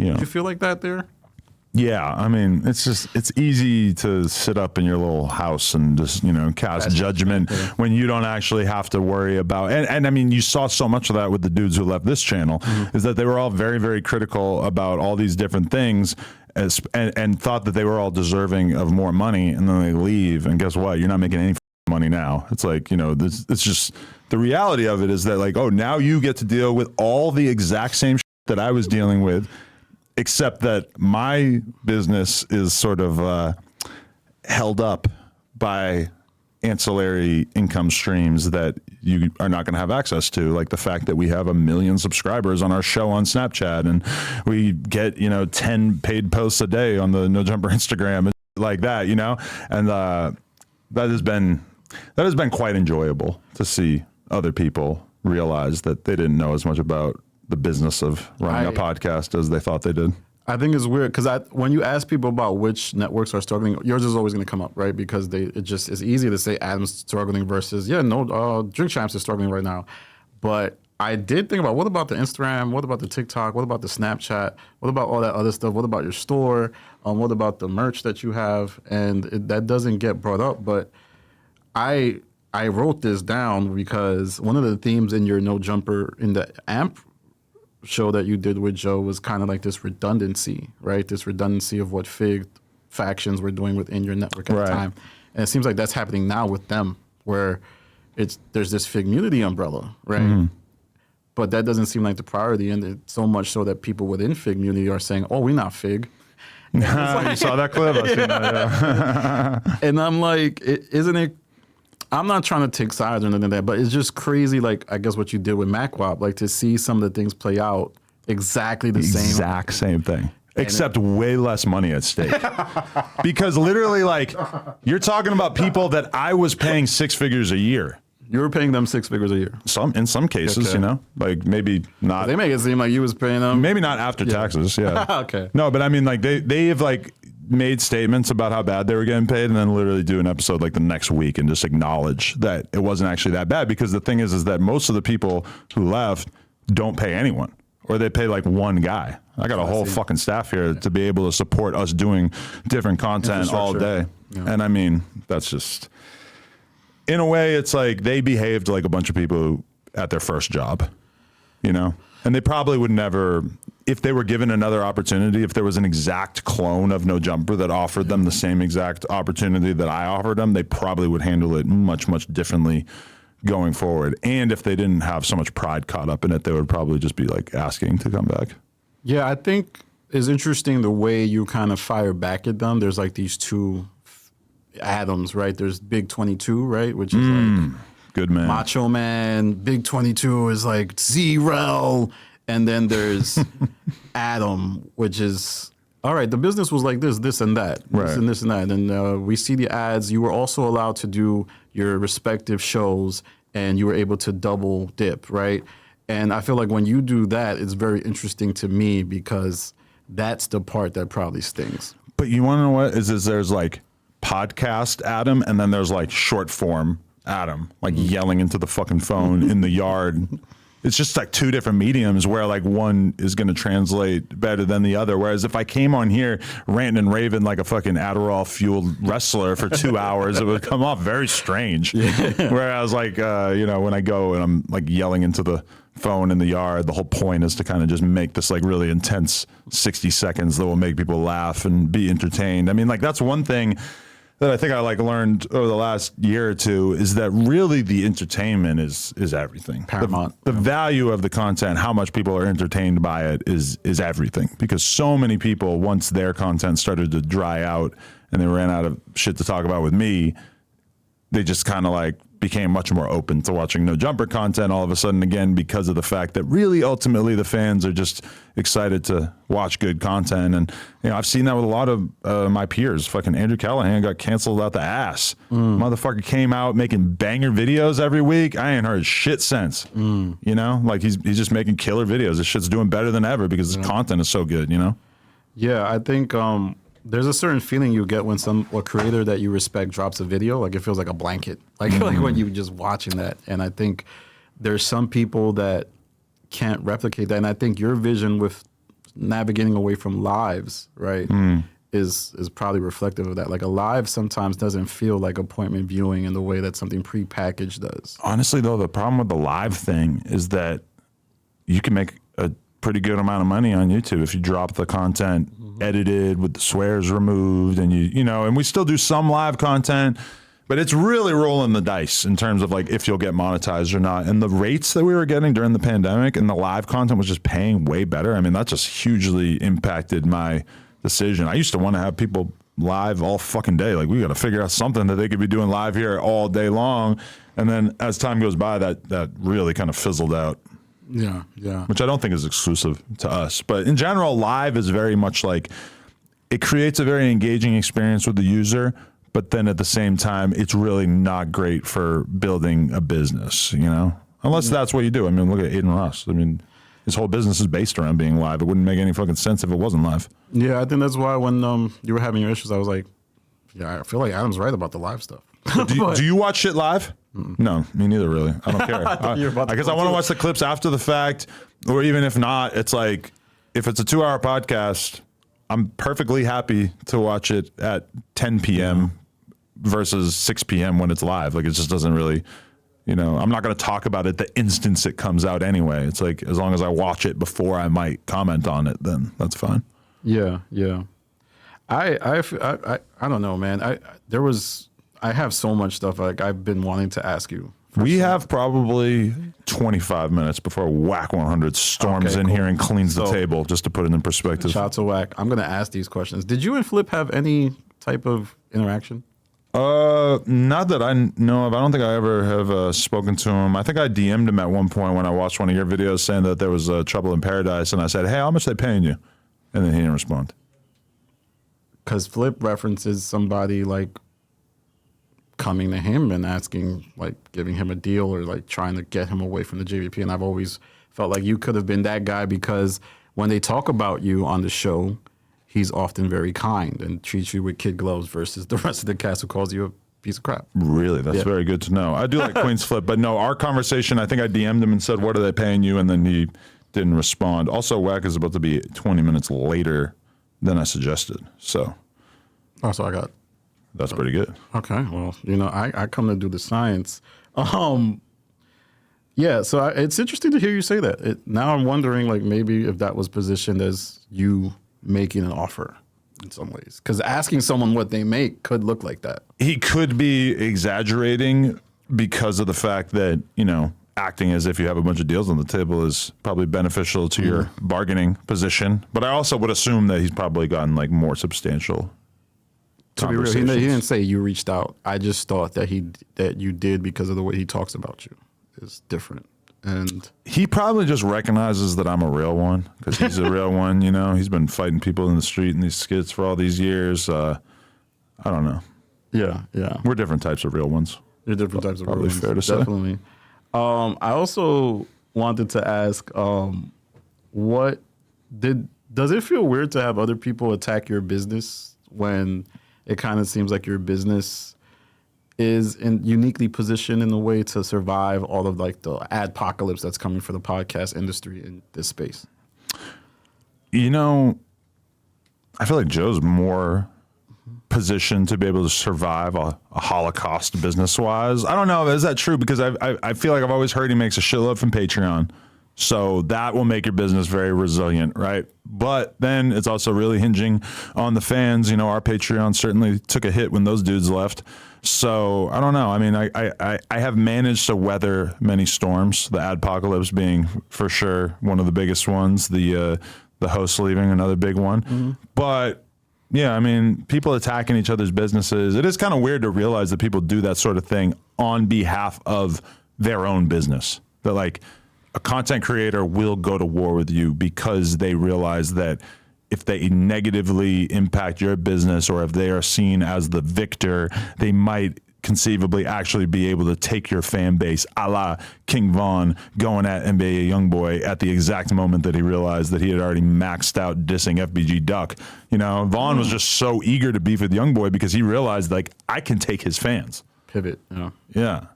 You know. Did you feel like that there? Yeah, I mean, it's easy to sit up in your little house and just, cast judgment when you don't actually have to worry about, and I mean, you saw so much of that with the dudes who left this channel, is that they were all very, very critical about all these different things and thought that they were all deserving of more money, and then they leave, and guess what? You're not making any money now. It's like, it's just, the reality of it is that like, oh, now you get to deal with all the exact same shit that I was dealing with, except that my business is sort of held up by ancillary income streams that you are not going to have access to, like the fact that we have 1 million subscribers on our show on Snapchat, and we get 10 paid posts a day on the No Jumper Instagram, like that, and that has been quite enjoyable to see other people realize that they didn't know as much about the business of running a podcast as they thought they did. I think it's weird because when you ask people about which networks are struggling, yours is always going to come up, right? Because it's easy to say Adam's struggling versus Drink Champs is struggling right now. But I did think about, what about the Instagram? What about the TikTok? What about the Snapchat? What about all that other stuff? What about your store? What about the merch that you have? And that doesn't get brought up. But I wrote this down because one of the themes in your No Jumper, in the AMP show that you did with Joe, was kind of like this redundancy, right? This redundancy of what Fig factions were doing within your network at the time. And it seems like that's happening now with them, where there's this Figgmunity umbrella, right? Mm-hmm. But that doesn't seem like the priority, and it's so much so that people within Figgmunity are saying, oh, we're not Fig. Like, you saw that clip? I seen that, yeah. And I'm like, isn't it, I'm not trying to take sides or anything like that, but it's just crazy, like, I guess what you did with MacWop, like to see some of the things play out exactly the same. Exact same thing. Except way less money at stake. Because literally, like, you're talking about people that I was paying 6 figures a year. You were paying them 6 figures a year? In some cases, like maybe not. They make it seem like you was paying them. Maybe not after taxes, yeah. Okay. No, but I mean, like, they have, like, made statements about how bad they were getting paid, and then literally do an episode like the next week and just acknowledge that it wasn't actually that bad. Because the thing is that most of the people who left don't pay anyone, or they pay like one guy. I got a whole fucking staff here to be able to support us doing different content all day. Yeah. And I mean, that's just, in a way, it's like they behaved like a bunch of people at their first job, and they probably would never, if they were given another opportunity, if there was an exact clone of No Jumper that offered them the same exact opportunity that I offered them, they probably would handle it much, much differently going forward. And if they didn't have so much pride caught up in it, they would probably just be like asking to come back. Yeah, I think it's interesting the way you kind of fire back at them. There's like these two Adams, right? There's Big 22, right? Which is like good man. Macho Man. Big 22 is like Zero. And then there's Adam, which is, all right, the business was like this and that, this and this and that. And we see the ads. You were also allowed to do your respective shows, and you were able to double dip, right? And I feel like when you do that, it's very interesting to me, because that's the part that probably stings. But you want to know what is there's like podcast Adam, and then there's like short form Adam, like yelling into the fucking phone in the yard. It's just like two different mediums where like one is going to translate better than the other. Whereas if I came on here ranting and raving like a fucking Adderall fueled wrestler for 2 hours, it would come off very strange. Yeah. Whereas like, when I go and I'm like yelling into the phone in the yard, the whole point is to kind of just make this like really intense 60 seconds that will make people laugh and be entertained. I mean, like, that's one thing that I think I like learned over the last year or two, is that really the entertainment is everything. Paramount. The value of the content, how much people are entertained by it is everything. Because so many people, once their content started to dry out and they ran out of shit to talk about with me, they just kind of like became much more open to watching No Jumper content all of a sudden again, because of the fact that really ultimately the fans are just excited to watch good content. And I've seen that with a lot of my peers. Fucking Andrew Callahan got canceled out the ass. Motherfucker came out making banger videos every week. I ain't heard shit since. Like he's just making killer videos. This shit's doing better than ever because his content is so good. Yeah, I think there's a certain feeling you get when a creator that you respect drops a video. Like, it feels like a blanket, like when you're just watching that. And I think there's some people that can't replicate that. And I think your vision with navigating away from lives, right, is probably reflective of that. Like a live sometimes doesn't feel like appointment viewing in the way that something prepackaged does. Honestly, though, the problem with the live thing is that you can make a pretty good amount of money on YouTube if you drop the content edited with the swears removed, and and we still do some live content, but it's really rolling the dice in terms of like if you'll get monetized or not. And the rates that we were getting during the pandemic and the live content was just paying way better. I mean, that just hugely impacted my decision. I used to want to have people live all fucking day. Like, we got to figure out something that they could be doing live here all day long. And then as time goes by, that really kind of fizzled out. Yeah. Which I don't think is exclusive to us. But in general, live is very much like, it creates a very engaging experience with the user, but then at the same time, it's really not great for building a business, Unless that's what you do. I mean, look at Aiden Ross. I mean, his whole business is based around being live. It wouldn't make any fucking sense if it wasn't live. Yeah, I think that's why when you were having your issues, I was like, yeah, I feel like Adam's right about the live stuff. Do you watch shit live? No, me neither, really. I don't care. Because I want to watch the clips after the fact, or even if not, it's like, if it's a 2-hour podcast, I'm perfectly happy to watch it at 10 p.m. versus 6 p.m. when it's live. Like, it just doesn't really, I'm not going to talk about it the instant it comes out anyway. It's like, as long as I watch it before I might comment on it, then that's fine. Yeah. I don't know, man. I have so much stuff like I've been wanting to ask you. We have probably 25 minutes before Whack 100 storms in here and cleans the table, just to put it in perspective. Shout out to Whack. I'm going to ask these questions. Did you and Flip have any type of interaction? Not that I know of. I don't think I ever have spoken to him. I think I DM'd him at one point when I watched one of your videos saying that there was trouble in paradise, and I said, hey, how much are they paying you? And then he didn't respond. Because Flip references somebody like coming to him and asking, like, giving him a deal or like trying to get him away from the JVP. And I've always felt like you could have been that guy, because when they talk about you on the show, he's often very kind and treats you with kid gloves versus the rest of the cast who calls you a piece of crap. Really? That's very good to know. I do like Queen's Flip, but no, our conversation, I think I DM'd him and said, what are they paying you? And then he didn't respond. Also, Whack is about to be 20 minutes later than I suggested. So. Oh, so I got. That's pretty good. Okay. Well, I come to do the science. Yeah. So it's interesting to hear you say that. Now I'm wondering, like, maybe if that was positioned as you making an offer in some ways, because asking someone what they make could look like that. He could be exaggerating because of the fact that, acting as if you have a bunch of deals on the table is probably beneficial to your bargaining position. But I also would assume that he's probably gotten like more substantial. To be real, he didn't say you reached out. I just thought that you did because of the way he talks about you is different. And he probably just recognizes that I'm a real one because he's a real one. He's been fighting people in the street in these skits for all these years. I don't know. Yeah. We're different types of real ones. You're different types of real probably ones. Fair to say. Definitely. I also wanted to ask, does it feel weird to have other people attack your business when it kind of seems like your business is uniquely positioned in a way to survive all of like the adpocalypse that's coming for the podcast industry in this space? I feel like Joe's more positioned to be able to survive a Holocaust business-wise. I don't know. Is that true? Because I feel like I've always heard he makes a shitload from Patreon. So that will make your business very resilient, right? But then it's also really hinging on the fans. Our Patreon certainly took a hit when those dudes left. So I don't know. I mean, I have managed to weather many storms, the adpocalypse being for sure one of the biggest ones, the host leaving another big one. Mm-hmm. But yeah, I mean, people attacking each other's businesses. It is kind of weird to realize that people do that sort of thing on behalf of their own business. That like a content creator will go to war with you because they realize that if they negatively impact your business or if they are seen as the victor, they might conceivably actually be able to take your fan base a la King Von going at NBA Youngboy at the exact moment that he realized that he had already maxed out dissing FBG Duck. Von was just so eager to beef with Youngboy because he realized, like, I can take his fans. Pivot, Yeah.